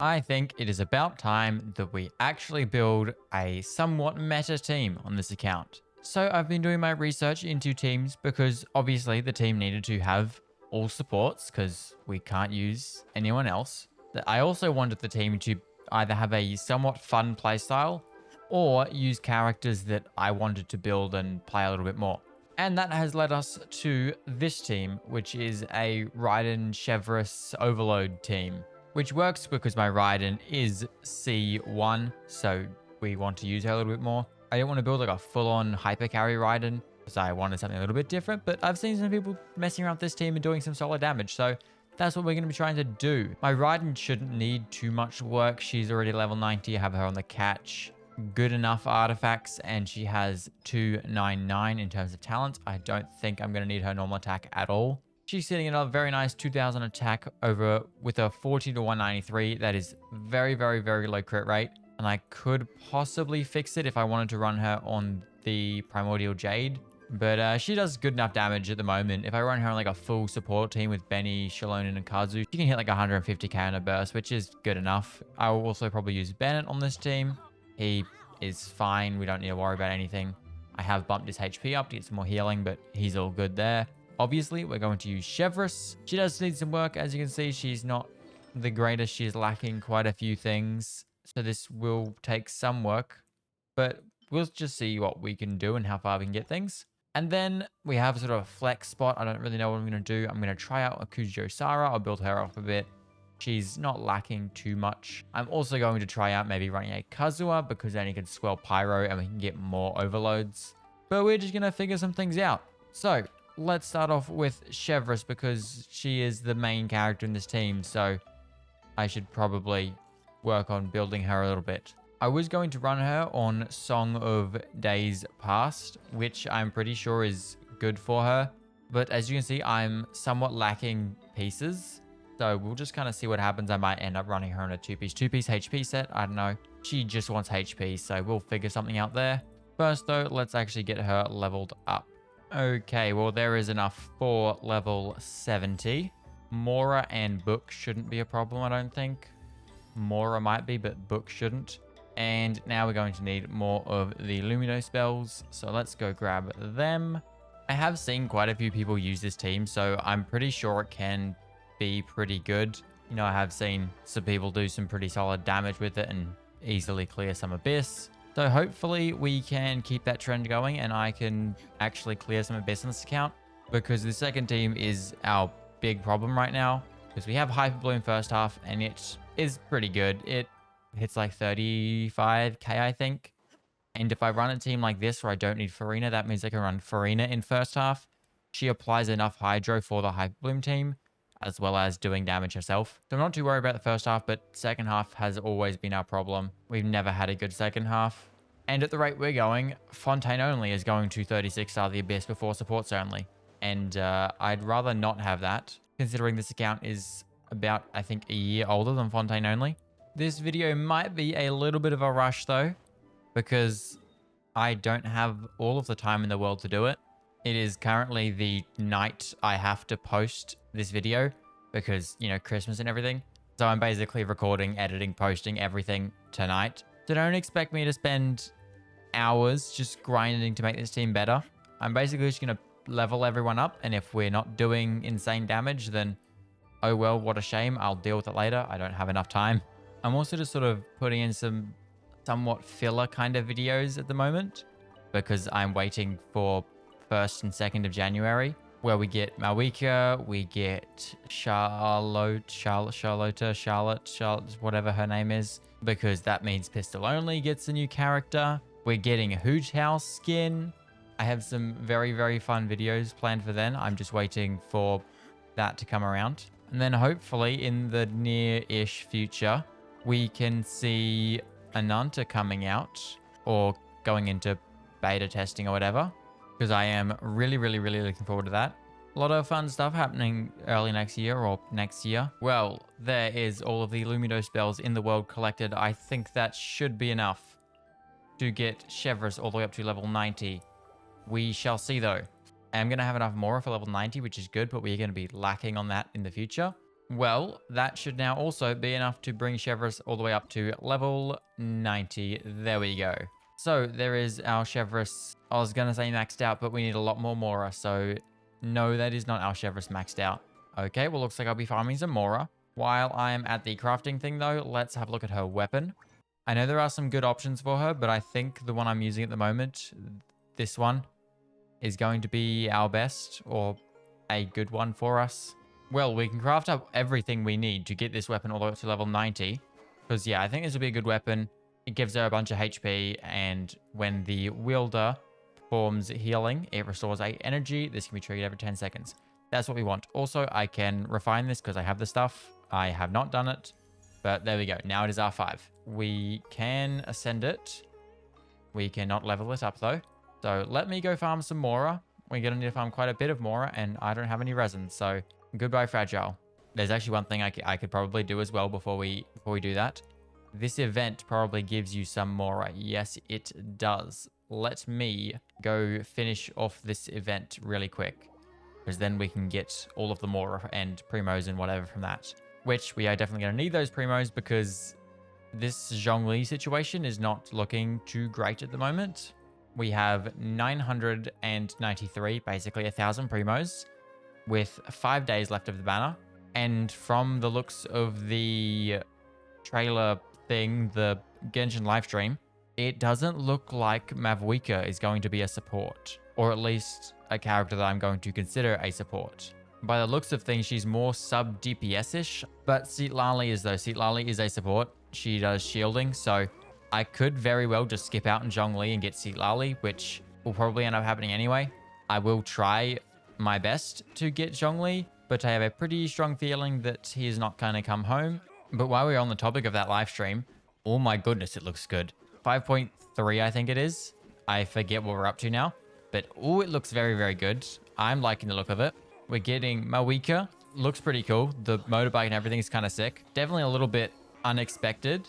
I think it is about time that we actually build a somewhat meta team on this account. So I've been doing my research into teams because obviously the team needed to have all supports because we can't use anyone else. I also wanted the team to either have a somewhat fun playstyle or use characters that I wanted to build and play a little bit more. And that has led us to this team, which is a Raiden Chevreuse Overload team, which works because my Raiden is C1, so we want to use her a little bit more. I didn't want to build like a full-on hyper carry Raiden, because I wanted something a little bit different, but I've seen some people messing around with this team and doing some solid damage, so that's what we're going to be trying to do. My Raiden shouldn't need too much work. She's already level 90. I have her on the catch. Good enough artifacts, and she has 299 in terms of talent. I don't think I'm going to need her normal attack at all. She's sitting at a very nice 2000 attack over with a 40 to 193. That is very, very, very low crit rate. And I could possibly fix it if I wanted to run her on the Primordial Jade. But she does good enough damage at the moment. If I run her on like a full support team with Benny, Shallonen, and Kazu, she can hit like 150k on a burst, which is good enough. I will also probably use Bennett on this team. He is fine. We don't need to worry about anything. I have bumped his HP up to get some more healing, but he's all good there. Obviously, we're going to use Chevreuse. She does need some work. As you can see, she's not the greatest. She's lacking quite a few things. So this will take some work, but we'll just see what we can do and how far we can get things. And then we have sort of a flex spot. I don't really know what I'm going to do. I'm going to try out Akujo Sara. I'll build her up a bit. She's not lacking too much. I'm also going to try out maybe running a Kazuha because then he can swell Pyro and we can get more overloads. But we're just going to figure some things out. So let's start off with Chevreuse because she is the main character in this team. So I should probably work on building her a little bit. I was going to run her on Song of Days Past, which I'm pretty sure is good for her. But as you can see, I'm somewhat lacking pieces. So we'll just kind of see what happens. I might end up running her on a two-piece HP set. I don't know. She just wants HP, so we'll figure something out there. First, though, let's actually get her leveled up. Okay, well, there is enough for level 70. Mora and Book shouldn't be a problem, I don't think. Mora might be, but Book shouldn't. And now we're going to need more of the Lumino spells. So let's go grab them. I have seen quite a few people use this team, so I'm pretty sure it can be pretty good. You know, I have seen some people do some pretty solid damage with it and easily clear some Abyss. So hopefully we can keep that trend going and I can actually clear some Abyss on this account, because the second team is our big problem right now, because we have Hyper Blue in first half and it is pretty good. It hits like 35k, I think. And if I run a team like this where I don't need Farina, that means I can run Farina in first half. She applies enough Hydro for the Hyper Bloom team, as well as doing damage herself. So I'm not too worried about the first half, but second half has always been our problem. We've never had a good second half. And at the rate we're going, Fontaine only is going to 36 star the Abyss before supports only. And I'd rather not have that, considering this account is about, I think, a year older than Fontaine only. This video might be a little bit of a rush though, because I don't have all of the time in the world to do it. It is currently the night I have to post this video because, you know, Christmas and everything. So I'm basically recording, editing, posting everything tonight. So don't expect me to spend hours just grinding to make this team better. I'm basically just going to level everyone up. And if we're not doing insane damage, then oh well, what a shame. I'll deal with it later. I don't have enough time. I'm also just sort of putting in some somewhat filler kind of videos at the moment because I'm waiting for 1st and 2nd of January, where we get Malika, we get Charlotte, whatever her name is, because that means Pistol Only gets a new character. We're getting a Hooch House skin. I have some very, very fun videos planned for then. I'm just waiting for that to come around. And then hopefully in the near-ish future, we can see Ananta coming out or going into beta testing or whatever, because I am really, really, really looking forward to that. A lot of fun stuff happening early next year or next year. Well, there is all of the Lumino spells in the world collected. I think that should be enough to get Chevreuse all the way up to level 90. We shall see though. I'm going to have enough Mora for level 90, which is good, but we're going to be lacking on that in the future. Well, that should now also be enough to bring Chevreuse all the way up to level 90. There we go. So there is our Chevreuse. I was going to say maxed out, but we need a lot more Mora. So no, that is not our Chevreuse maxed out. Okay, well, looks like I'll be farming some Mora. While I'm at the crafting thing, though, let's have a look at her weapon. I know there are some good options for her, but I think the one I'm using at the moment, this one, is going to be our best or a good one for us. Well, we can craft up everything we need to get this weapon all the way up to level 90. Because, yeah, I think this will be a good weapon. It gives her a bunch of HP, and when the wielder performs healing, it restores 8 energy. This can be triggered every 10 seconds. That's what we want. Also, I can refine this because I have the stuff. I have not done it, but there we go. Now it is R5. We can ascend it. We cannot level it up, though. So let me go farm some Mora. We're going to need to farm quite a bit of Mora, and I don't have any resin, so goodbye, Fragile. There's actually one thing I could probably do as well before we do that. This event probably gives you some Mora. Yes, it does. Let me go finish off this event really quick, because then we can get all of the Mora and Primos and whatever from that. Which we are definitely going to need those Primos because this Zhongli situation is not looking too great at the moment. We have 993, basically 1,000 Primos, with 5 days left of the banner. And from the looks of the trailer thing, the Genshin livestream, it doesn't look like Mavuika is going to be a support, or at least a character that I'm going to consider a support. By the looks of things, she's more sub DPS-ish, but Citlali is though. Citlali is a support. She does shielding, so I could very well just skip out in Zhongli and get Citlali, which will probably end up happening anyway. I will try my best to get Zhongli, but I have a pretty strong feeling that he is not going to come home. But while we're on the topic of that live stream, oh my goodness, it looks good. 5.3, I think it is. I forget what we're up to now, but oh, it looks very, very good. I'm liking the look of it. We're getting Mawika. Looks pretty cool. The motorbike and everything is kind of sick. Definitely a little bit unexpected,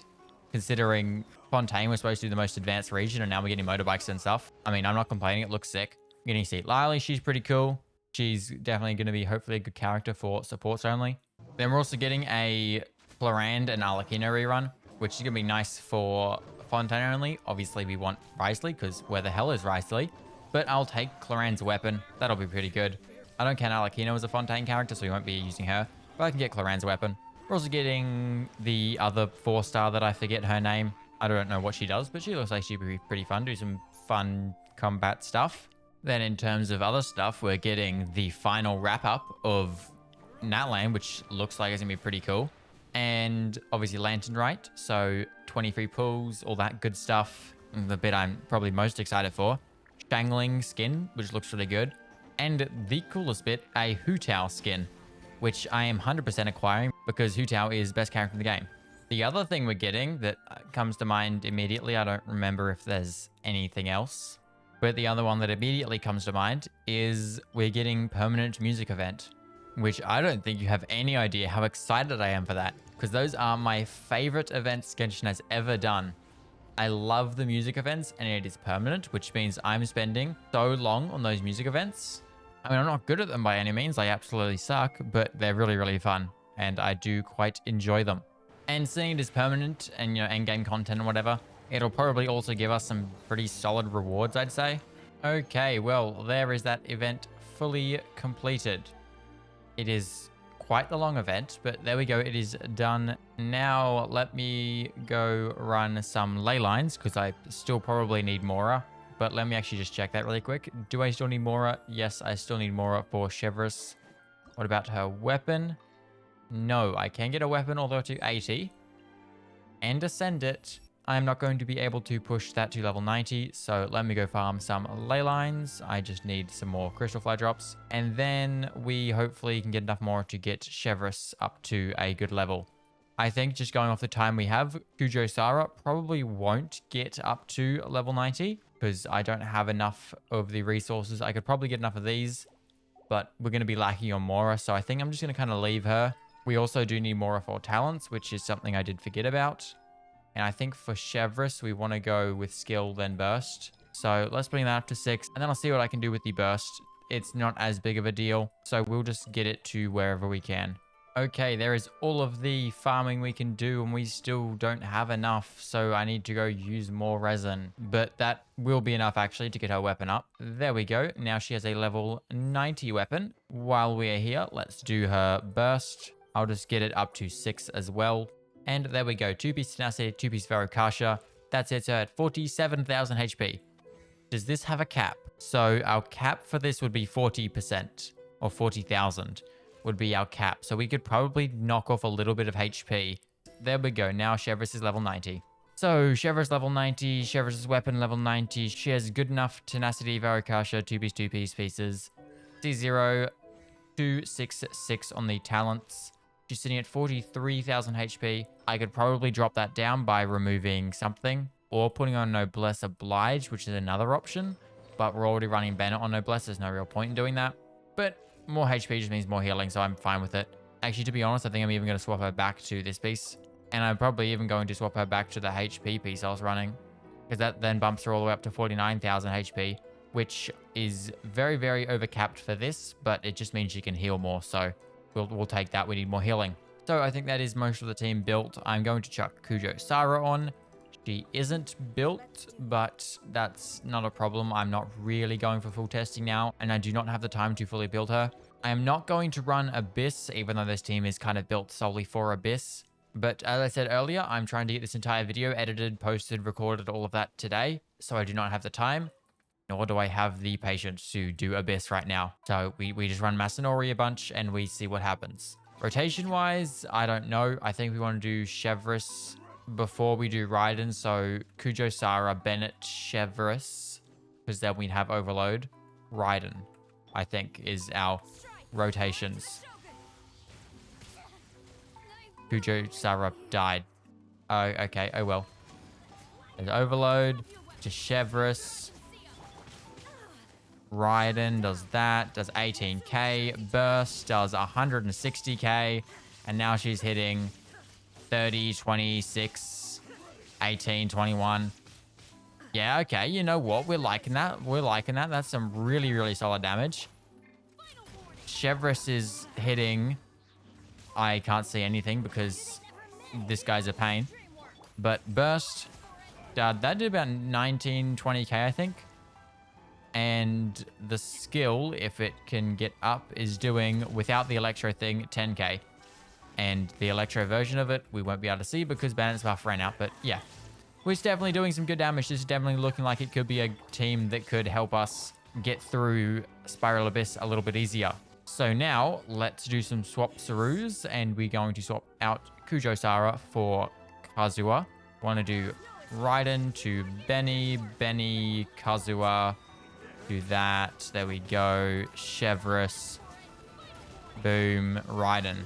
considering Fontaine was supposed to be the most advanced region, and now we're getting motorbikes and stuff. I mean, I'm not complaining. It looks sick. Getting to see Lily. She's pretty cool. She's definitely going to be hopefully a good character for supports only. Then we're also getting a Florand and Arlecchino rerun, which is going to be nice for Fontaine only. Obviously, we want Risley because where the hell is Risley? But I'll take Clorand's weapon. That'll be pretty good. I don't count Arlecchino as a Fontaine character, so we won't be using her. But I can get Clorand's weapon. We're also getting the other 4-star that I forget her name. I don't know what she does, but she looks like she'd be pretty fun. Do some fun combat stuff. Then in terms of other stuff, we're getting the final wrap-up of Natlan, which looks like it's going to be pretty cool. And obviously Lantern Rite, so 23 pulls, all that good stuff. The bit I'm probably most excited for. Shangling skin, which looks really good. And the coolest bit, a Hu Tao skin, which I am 100% acquiring because Hu Tao is best character in the game. The other thing we're getting that comes to mind immediately, I don't remember if there's anything else, but the other one that immediately comes to mind is we're getting permanent music event, which I don't think you have any idea how excited I am for that, because those are my favorite events Genshin has ever done. I love the music events, and it is permanent, which means I'm spending so long on those music events. I mean, I'm not good at them by any means. I absolutely suck, but they're really, really fun, and I do quite enjoy them. And seeing it is permanent and, end-game content and whatever, it'll probably also give us some pretty solid rewards, I'd say. Okay, well, there is that event fully completed. It is quite the long event, but there we go. It is done. Now, let me go run some ley lines, because I still probably need Mora. But let me actually just check that really quick. Do I still need Mora? Yes, I still need Mora for Chevreuse. What about her weapon? No, I can get a weapon all the way to 80 and ascend it. I'm not going to be able to push that to level 90, so let me go farm some ley lines. I just need some more crystal fly drops, and then we hopefully can get enough more to get Chevreuse up to a good level. I think just going off the time we have, Kujo Sara probably won't get up to level 90 because I don't have enough of the resources. I could probably get enough of these, but we're going to be lacking on Mora, so I think I'm just going to kind of leave her. We also do need Mora for talents, which is something I did forget about. And I think for Chevreuse, we want to go with skill, then burst. So let's bring that up to 6, and then I'll see what I can do with the burst. It's not as big of a deal, so we'll just get it to wherever we can. Okay, there is all of the farming we can do and we still don't have enough. So I need to go use more resin. But that will be enough actually to get her weapon up. There we go. Now she has a level 90 weapon. While we are here, let's do her burst. I'll just get it up to 6 as well. And there we go. 2-piece tenacity, 2-piece Verokasha. That's it. So at 47,000 HP. Does this have a cap? So our cap for this would be 40% or 40,000 would be our cap. So we could probably knock off a little bit of HP. There we go. Now Chevreuse is level 90. So Chevreuse level 90, Chevreuse's weapon level 90. She has good enough tenacity, Verokasha, 2-piece pieces. C0, 266 on the talents. She's sitting at 43,000 HP. I could probably drop that down by removing something or putting on Noblesse Oblige, which is another option. But we're already running Bennett on Noblesse. There's no real point in doing that. But more HP just means more healing, so I'm fine with it. Actually, to be honest, I think I'm even going to swap her back to this piece. And I'm probably even going to swap her back to the HP piece I was running. Because that then bumps her all the way up to 49,000 HP. Which is very, very overcapped for this. But it just means she can heal more. So we'll take that. We need more healing. So I think that is most of the team built. I'm going to chuck Kujo Sara on. She isn't built, but that's not a problem. I'm not really going for full testing now, and I do not have the time to fully build her. I am not going to run Abyss, even though this team is kind of built solely for Abyss. But as I said earlier, I'm trying to get this entire video edited, posted, recorded, all of that today, so I do not have the time, nor do I have the patience to do Abyss right now. So we just run Masanori a bunch, and we see what happens. Rotation-wise, I don't know. I think we want to do Chevreuse before we do Raiden, so Kujo Sara, Bennett, Chevreuse, because then we'd have Overload. Raiden, I think, is our rotations. Kujo Sara died. Oh, okay. Oh, well. There's Overload to Chevreuse. Raiden does that. Does 18k. Burst does 160k. And now she's hitting 30, 26, 18, 21. Yeah, okay. You know what? We're liking that. We're liking that. That's some really, really solid damage. Chevreuse is hitting... I can't see anything because this guy's a pain. But Burst, that did about 19, 20k, I think. And the skill, if it can get up, is doing, without the Electro thing, 10k. And the Electro version of it, we won't be able to see because Bandit's buff ran out. But yeah, we're definitely doing some good damage. This is definitely looking like it could be a team that could help us get through Spiral Abyss a little bit easier. So now let's do some swap-saroos, and we're going to swap out Kujo Sara for Kazuha. Want to do Raiden to Benny, Benny, Kazuha. Do that. There we go. Chevreuse. Boom. Raiden.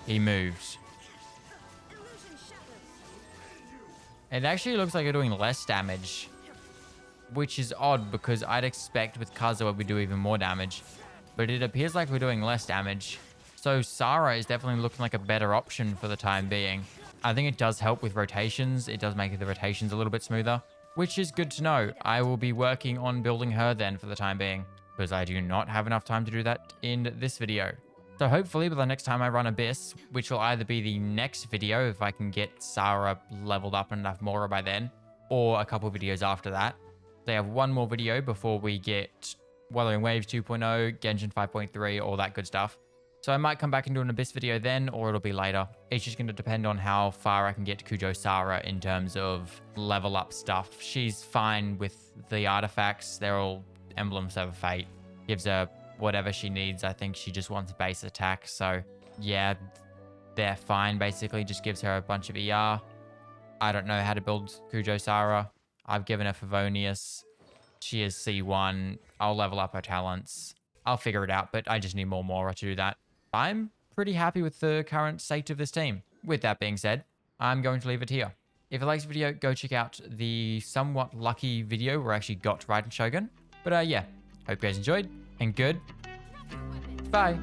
He moved. It actually looks like we're doing less damage, which is odd because I'd expect with Kazuha we do even more damage, but it appears like we're doing less damage. So Sara is definitely looking like a better option for the time being. I think it does help with rotations. It does make the rotations a little bit smoother, which is good to know. I will be working on building her then for the time being, because I do not have enough time to do that in this video. So hopefully by the next time I run Abyss, which will either be the next video if I can get Sara leveled up enough more by then, or a couple videos after that. They have one more video before we get Wuthering Waves 2.0, Genshin 5.3, all that good stuff. So I might come back and do an Abyss video then, or it'll be later. It's just going to depend on how far I can get to Kujo Sara in terms of level up stuff. She's fine with the artifacts. They're all emblems of fate. Gives her whatever she needs. I think she just wants base attack. So yeah, they're fine. Basically just gives her a bunch of ER. I don't know how to build Kujo Sara. I've given her Favonius. She is C1. I'll level up her talents. I'll figure it out, but I just need more Mora to do that. I'm pretty happy with the current state of this team. With that being said, I'm going to leave it here. If you liked the video, go check out the somewhat lucky video where I actually got Raiden Shogun. But yeah, hope you guys enjoyed, and good. Bye.